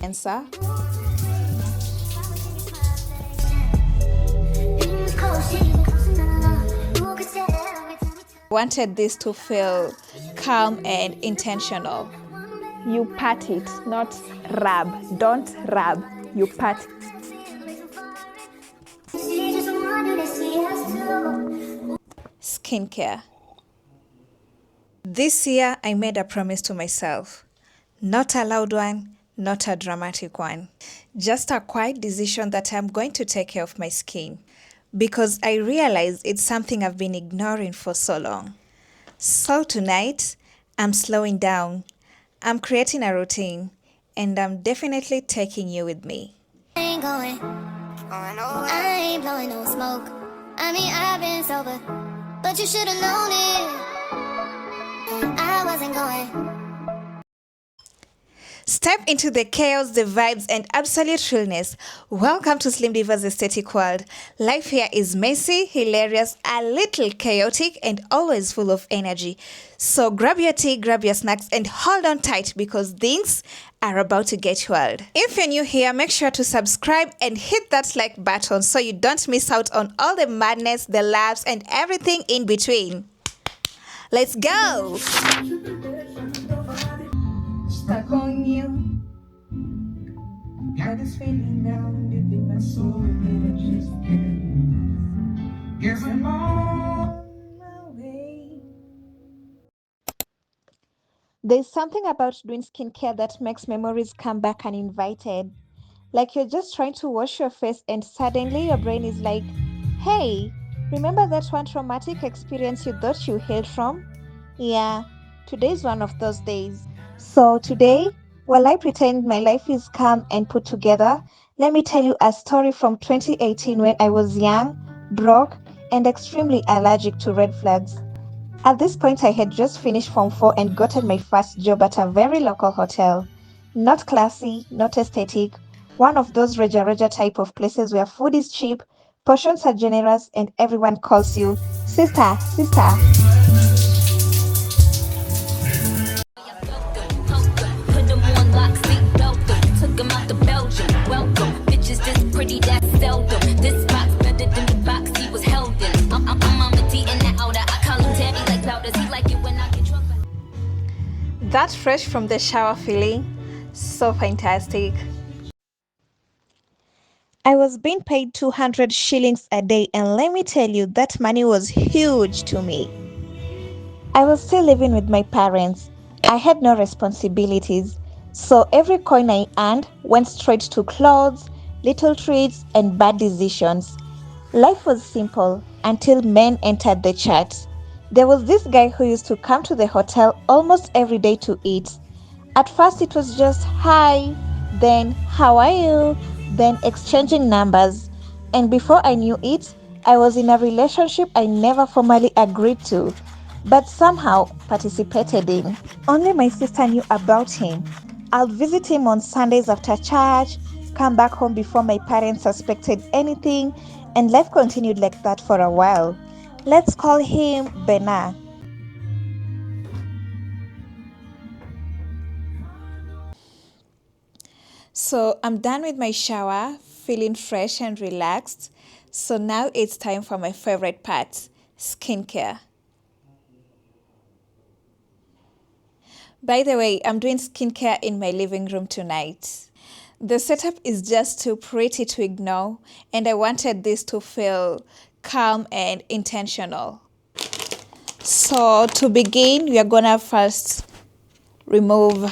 answer. I wanted this to feel calm and intentional. You pat it, not rub. Don't rub. You pat. Skincare. This year, I made a promise to myself. Not a loud one, not a dramatic one. Just a quiet decision that I'm going to take care of my skin. Because I realize it's something I've been ignoring for so long. So tonight, I'm slowing down. I'm creating a routine. And I'm definitely taking you with me. I ain't blowing no smoke. I mean, I've been sober, but you should've known it. I wasn't going. Step into the chaos, the vibes, and absolute realness. Welcome to Slim Diva's aesthetic world. Life here is messy, hilarious, a little chaotic, and always full of energy. So grab your tea, grab your snacks, and hold on tight because things are about to get wild. If you're new here, make sure to subscribe and hit that like button so you don't miss out on all the madness, the laughs, and everything in between. Let's go! Stuck on you. Got this feeling down deep in my soul. Guess I'm on my way. There's something about doing skincare that makes memories come back uninvited. Like you're just trying to wash your face and suddenly your brain is like, hey, remember that one traumatic experience you thought you healed from? Yeah, today's one of those days. So today, while I pretend my life is calm and put together, let me tell you a story from 2018 when I was young, broke, and extremely allergic to red flags. At this point, I had just finished Form 4 and gotten my first job at a very local hotel. Not classy, not aesthetic, one of those Reja Reja type of places where food is cheap, portions are generous, and everyone calls you sister, sister. Put them on lock, seat belt them. Took them out to Belgium. Welcome, bitches this pretty, that's seldom. This box better than the box he was held in. I'm on the D and the outer. I call him daddy like loudest. He like it when I get drunk. That fresh from the shower feeling, so fantastic. I was being paid 200 shillings a day, and let me tell you, that money was huge to me. I was still living with my parents. I had no responsibilities, so every coin I earned went straight to clothes, little treats, and bad decisions. Life was simple until men entered the chat. There was this guy who used to come to the hotel almost every day to eat. At first, it was just hi, then how are you, then exchanging numbers. And before I knew it, I was in a relationship I never formally agreed to, but somehow participated in. Only my sister knew about him. I'll visit him on Sundays after church, come back home before my parents suspected anything, and life continued like that for a while. Let's call him Bernard. So I'm done with my shower, feeling fresh and relaxed. So now it's time for my favorite part, skincare. By the way, I'm doing skincare in my living room tonight. The setup is just too pretty to ignore, and I wanted this to feel calm and intentional. So to begin, we are gonna first remove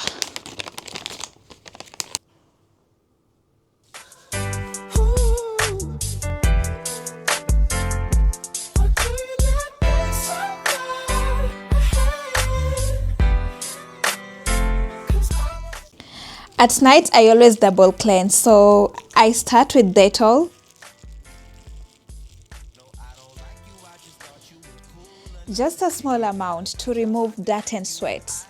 At night, I always double cleanse, so I start with Dettol. Just a small amount to remove dirt and sweat.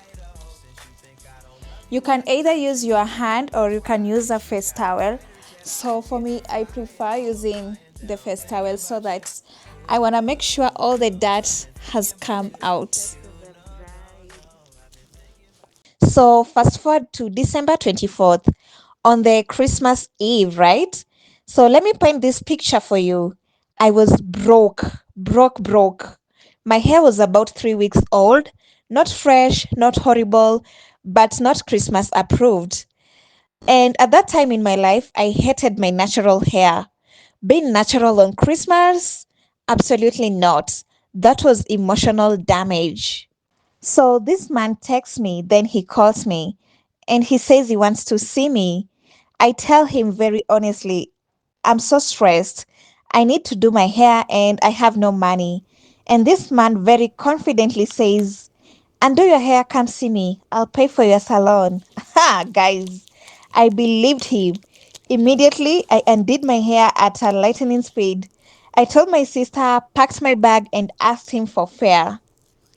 You can either use your hand or you can use a face towel. So for me, I prefer using the face towel so that I want to make sure all the dirt has come out. So fast forward to December 24th. on the Christmas Eve, right? So let me paint this picture for you. I was broke. My hair was about 3 weeks old, not fresh, not horrible, but not Christmas approved. And at that time in my life, I hated my natural hair. Being natural on Christmas? Absolutely not. That was emotional damage. So this man texts me, then he calls me, and he says he wants to see me. I tell him very honestly, I'm so stressed. I need to do my hair and I have no money. And this man very confidently says, undo your hair, come see me. I'll pay for your salon. Ha, guys, I believed him. Immediately, I undid my hair at a lightning speed. I told my sister, packed my bag, and asked him for fare.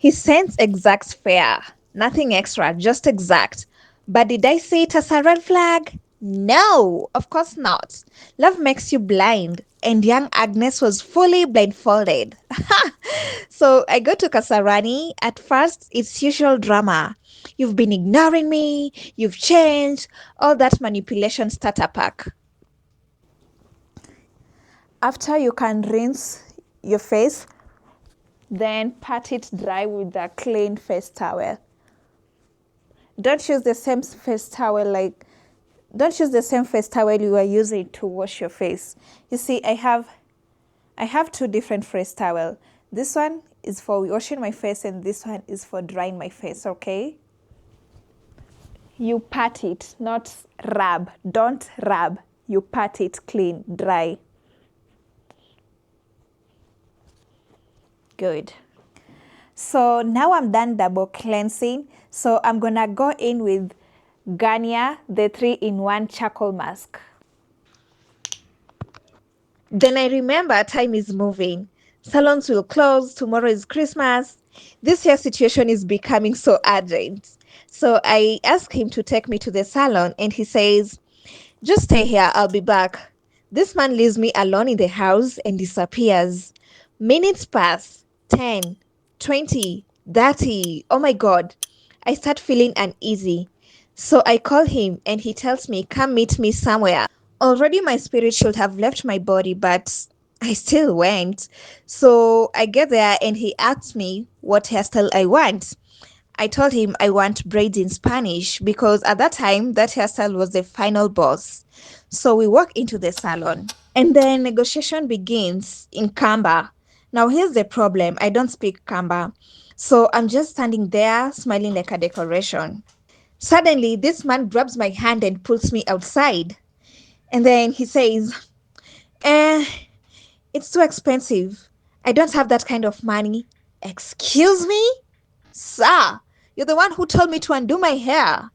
He sends exact fare, nothing extra, just exact. But did I see it as a red flag? No, of course not. Love makes you blind, and young Agnes was fully blindfolded. So I go to Kasarani. At first, it's usual drama. You've been ignoring me, you've changed, all that manipulation starter pack. After you can rinse your face, then pat it dry with a clean face towel. Don't use the same face towel don't use the same face towel you are using to wash your face. You see, I have two different face towel. This one is for washing my face and this one is for drying my face, okay? You pat it, not rub. Don't rub. You pat it clean, dry. Good. So now I'm done double cleansing. So I'm gonna go in with Garnier, the 3-in-1 charcoal mask. Then I remember time is moving. Salons will close. Tomorrow is Christmas. This year situation is becoming so urgent. So I ask him to take me to the salon and he says, just stay here, I'll be back. This man leaves me alone in the house and disappears. Minutes pass 10, 20, 30. Oh my God. I start feeling uneasy. So I call him and he tells me, come meet me somewhere. Already my spirit should have left my body, but I still went. So I get there and he asks me what hairstyle I want. I told him I want braids in Spanish because at that time that hairstyle was the final boss. So we walk into the salon and then negotiation begins in Kamba. Now here's the problem. I don't speak Kamba. So I'm just standing there smiling like a decoration. Suddenly this man grabs my hand and pulls me outside. And then he says, eh, it's too expensive. I don't have that kind of money. Excuse me? Sir, you're the one who told me to undo my hair.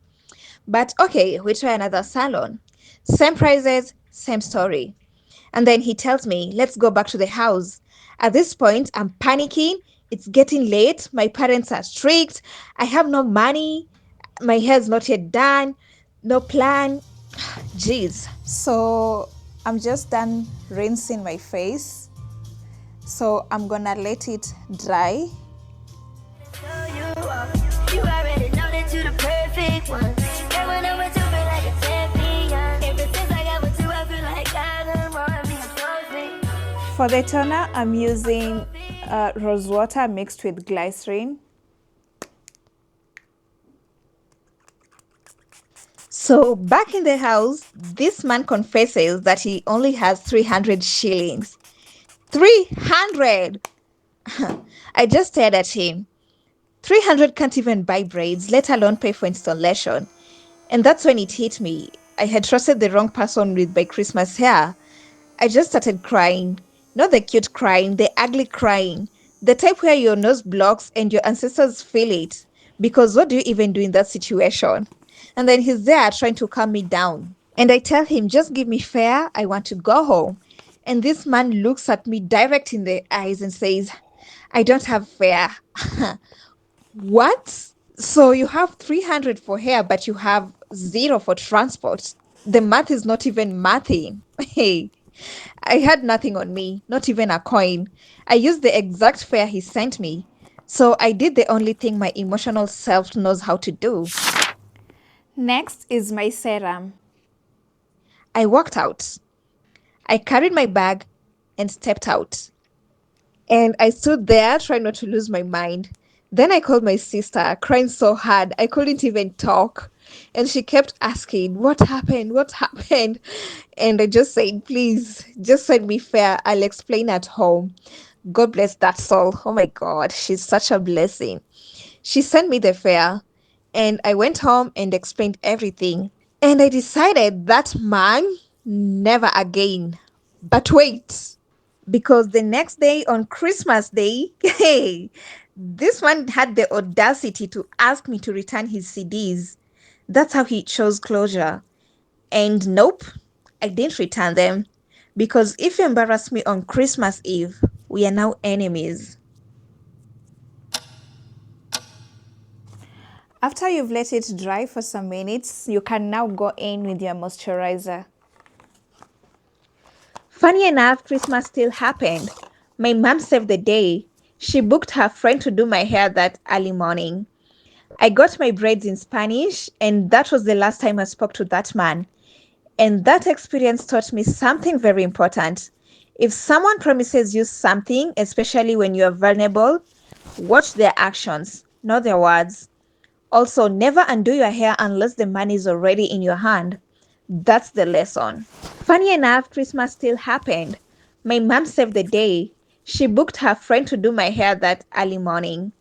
But okay, we try another salon. Same prices, same story. And then he tells me, let's go back to the house. At this point, I'm panicking. It's getting late. My parents are strict. I have no money. My hair's not yet done. No plan. Jeez. So I'm just done rinsing my face. So I'm gonna let it dry. You already know that you're the perfect one. Girl, when I'm with you, feel like a champion. Ever since I got with you, I feel like I done won me a trophy. For the toner, I'm using rose water mixed with glycerin. So back in the house, this man confesses that he only has 300 shillings. 300! I just stared at him. 300 can't even buy braids, let alone pay for installation. And that's when it hit me. I had trusted the wrong person with my Christmas hair. I just started crying. Not the cute crying, the ugly crying. The type where your nose blocks and your ancestors feel it. Because what do you even do in that situation? And then he's there trying to calm me down. And I tell him, just give me fare, I want to go home. And this man looks at me direct in the eyes and says, I don't have fare. What? So you have 300 for hair, but you have zero for transport. The math is not even mathing. Hey, I had nothing on me, not even a coin. I used the exact fare he sent me. So I did the only thing my emotional self knows how to do. Next is my serum. I walked out. I carried my bag and stepped out. And I stood there trying not to lose my mind. Then I called my sister, crying so hard I couldn't even talk. And she kept asking, "What happened? What happened?" And I just said, "Please, just send me fare. I'll explain at home." God bless that soul. Oh my God, she's such a blessing. She sent me the fare, and I went home and explained everything. And I decided that man, never again. But wait, because the next day on Christmas Day, hey, this one had the audacity to ask me to return his CDs. That's how he chose closure. And nope, I didn't return them. Because if you embarrass me on Christmas Eve, we are now enemies. After you've let it dry for some minutes, you can now go in with your moisturizer. Funny enough, Christmas still happened. My mom saved the day. She booked her friend to do my hair that early morning. I got my braids in Spanish, and that was the last time I spoke to that man. And that experience taught me something very important. If someone promises you something, especially when you are vulnerable, watch their actions, not their words. Also, never undo your hair unless the money is already in your hand. That's the lesson. Funny enough, Christmas still happened. My mom saved the day. She booked her friend to do my hair that early morning.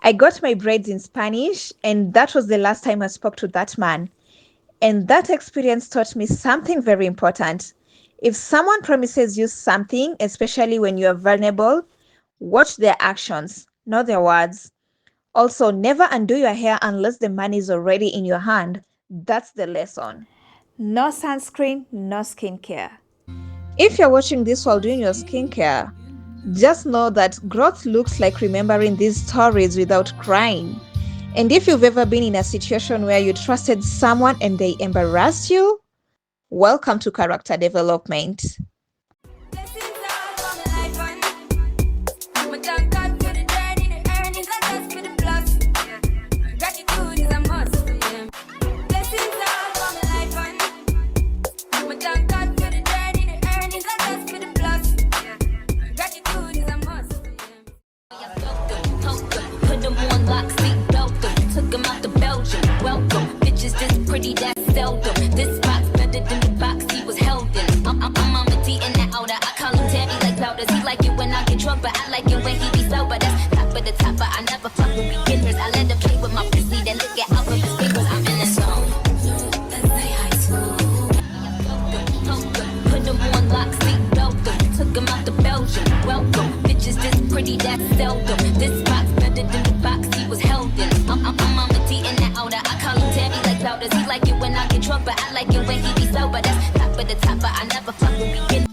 I got my braids in Spanish, and that was the last time I spoke to that man. And that experience taught me something very important. If someone promises you something, especially when you are vulnerable, watch their actions, not their words. Also, never undo your hair unless the money is already in your hand. That's the lesson. No sunscreen, no skincare. If you're watching this while doing your skincare, just know that growth looks like remembering these stories without crying. And if you've ever been in a situation where you trusted someone and they embarrassed you, welcome to character development. This box better than the box he was held in. I'm on the D and that outer. I call him Tabby like powders. He like it when I get drunk, but I like it when he be sober. That's top of the top, but I never fuck with beginners. I let him play with my pussy, then look at out of his fingers. I'm in the zone. Let's say high school. Put him on lock, seat belt them. Took him out to Belgium. Welcome, bitches this pretty, that's seldom. This box better than the box he was held in. I'm on the D and that outer. I call him Tabby like powders. He like it when I get drunk, but I like it when he be sober. That's top of the top, but I never fuck with beginners.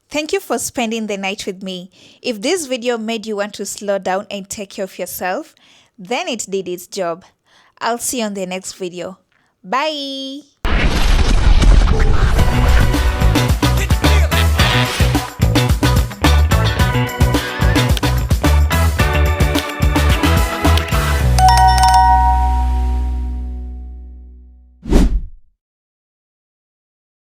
Thank you for spending the night with me. If this video made you want to slow down and take care of yourself, then it did its job. I'll see you on the next video. Bye!